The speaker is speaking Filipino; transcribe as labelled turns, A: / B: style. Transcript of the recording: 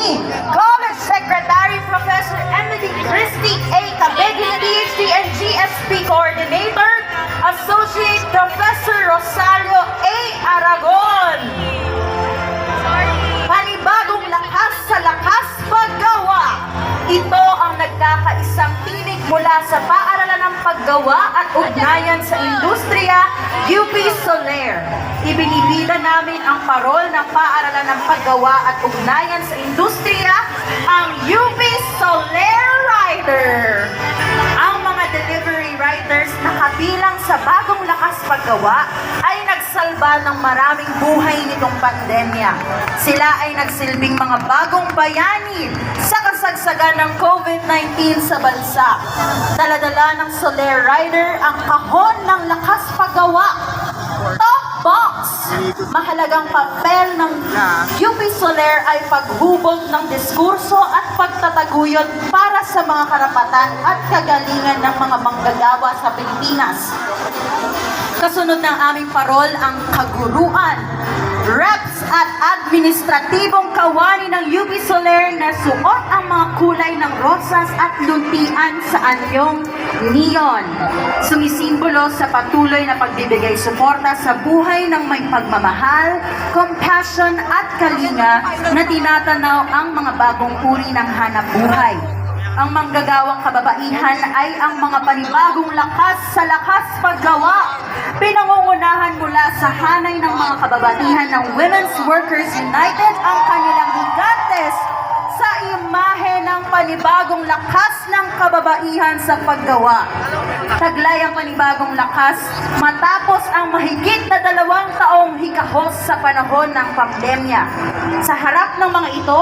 A: ni College Secretary Professor Emily Christie A. Cabegin, PhD and GSP Coordinator, Associate Professor Rosario A. Aragon. Panibagong lakas sa lakas paggawa. Ito ang nagkakaisang tinig mula sa Paaralan ng Paggawa at Ugnayan sa Industriya, UP Soler. Ibinibida namin ang parol ng Paaralan ng Paggawa at Ugnayan sa Industriya, ang UP Soler Rider. Ang mga delivery riders na kabilang sa bagong lakas paggawa ay nagsalba ng maraming buhay nitong pandemya. Sila ay nagsilbing mga bagong bayani sa kasagsagan ng COVID-19 sa bansa. Daladala ng Soler Rider ang kahon ng lakas paggawa. Top box! Mahalagang papel ng UP Soler ay paghubog ng diskurso at pagtataguyod para sa mga karapatan at kagalingan ng mga manggagawa sa Pilipinas. Kasunod ng aming parol ang kaguruan, reps at administratibong kawani ng UP Soler na suot ang mga kulay ng rosas at luntian sa anyong neon. Sumisimbolo sa patuloy na pagbibigay suporta sa buhay ng may pagmamahal, compassion at kalinga na tinatanaw ang mga bagong uri ng hanap buhay. Ang manggagawang kababaihan ay ang mga panibagong lakas sa lakas paggawa. Pinangungunahan mula sa hanay ng mga kababaihan ng Women's Workers United ang kanilang higantes sa imahe ng panibagong lakas ng kababaihan sa paggawa. Taglay ang panibagong lakas matapos ang mahigit na 2 taong hikahos sa panahon ng pandemya. Sa harap ng mga ito,